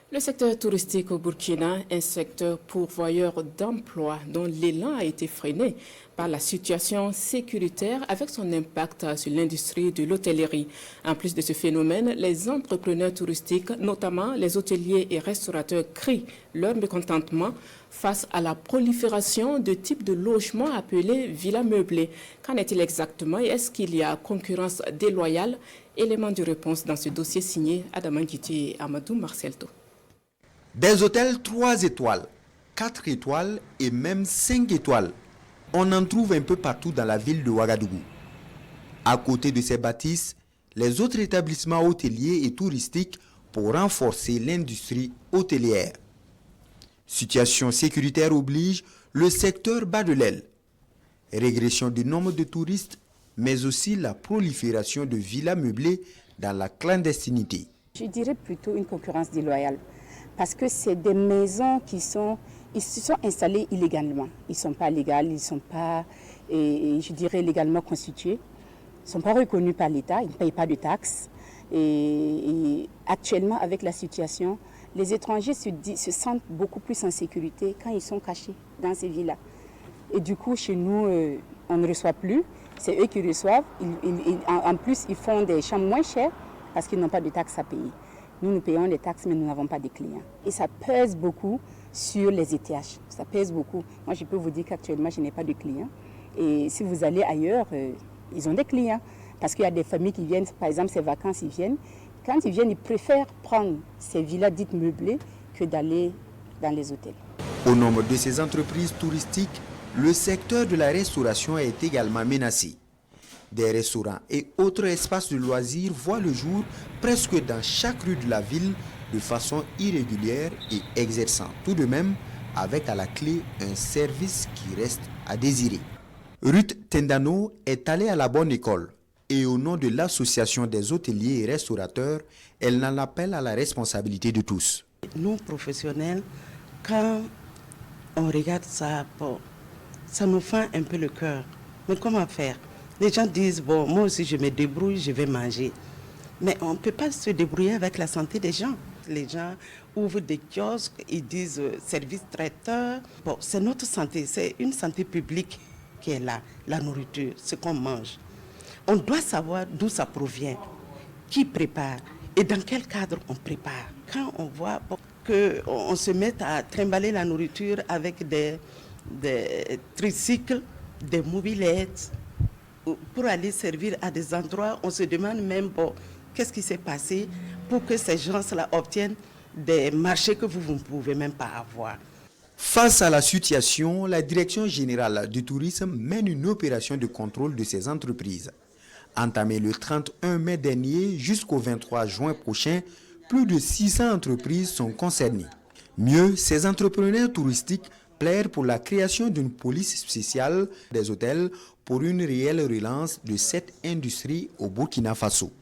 Le secteur touristique au Burkina, un secteur pourvoyeur d'emplois dont l'élan a été freiné par la situation sécuritaire avec son impact sur l'industrie de l'hôtellerie. En plus de ce phénomène, les entrepreneurs touristiques, notamment les hôteliers et restaurateurs, crient leur mécontentement face à la prolifération de types de logements appelés villas meublées. Qu'en est-il exactement et est-ce qu'il y a concurrence déloyale? Élément de réponse dans ce dossier signé Adama Ngiti et Amadou Marcelto. Des hôtels 3 étoiles, 4 étoiles et même 5 étoiles. On en trouve un peu partout dans la ville de Ouagadougou. À côté de ces bâtisses, les autres établissements hôteliers et touristiques pour renforcer l'industrie hôtelière. Situation sécuritaire oblige, le secteur bat de l'aile. Régression du nombre de touristes, mais aussi la prolifération de villas meublées dans la clandestinité. Je dirais plutôt une concurrence déloyale. Parce que c'est des maisons ils se sont installés illégalement. Ils ne sont pas légaux, ils ne sont pas, je dirais, légalement constitués. Ils ne sont pas reconnus par l'État, ils ne payent pas de taxes. Et actuellement, avec la situation, les étrangers se sentent beaucoup plus en sécurité quand ils sont cachés dans ces villas. Et du coup, chez nous, on ne reçoit plus. C'est eux qui reçoivent. En plus, ils font des chambres moins chères parce qu'ils n'ont pas de taxes à payer. Nous payons des taxes, mais nous n'avons pas de clients. Et ça pèse beaucoup sur les ETH. Ça pèse beaucoup. Moi, je peux vous dire qu'actuellement, je n'ai pas de clients. Et si vous allez ailleurs, ils ont des clients. Parce qu'il y a des familles qui viennent, par exemple, ces vacances, ils viennent. Quand ils viennent, ils préfèrent prendre ces villas dites meublées que d'aller dans les hôtels. Au nombre de ces entreprises touristiques, le secteur de la restauration est également menacé. Des restaurants et autres espaces de loisirs voient le jour presque dans chaque rue de la ville de façon irrégulière et exerçant tout de même avec à la clé un service qui reste à désirer. Ruth Tendano est allée à la bonne école et au nom de l'association des hôteliers et restaurateurs, elle en appelle à la responsabilité de tous. Nous, professionnels, quand on regarde ça, ça nous fend un peu le cœur. Mais comment faire? Les gens disent, bon, moi aussi je me débrouille, je vais manger. Mais on ne peut pas se débrouiller avec la santé des gens. Les gens ouvrent des kiosques, ils disent service traiteur. Bon, c'est notre santé, c'est une santé publique qui est là, la nourriture, ce qu'on mange. On doit savoir d'où ça provient, qui prépare et dans quel cadre on prépare. Quand on voit qu'on se met à trimballer la nourriture avec des tricycles, des mobilettes, pour aller servir à des endroits, on se demande même, bon, qu'est-ce qui s'est passé pour que ces gens-là obtiennent des marchés que vous ne pouvez même pas avoir. Face à la situation, la Direction générale du tourisme mène une opération de contrôle de ces entreprises. Entamée le 31 mai dernier jusqu'au 23 juin prochain, plus de 600 entreprises sont concernées. Mieux, ces entrepreneurs touristiques plaident pour la création d'une police spéciale des hôtels pour une réelle relance de cette industrie au Burkina Faso.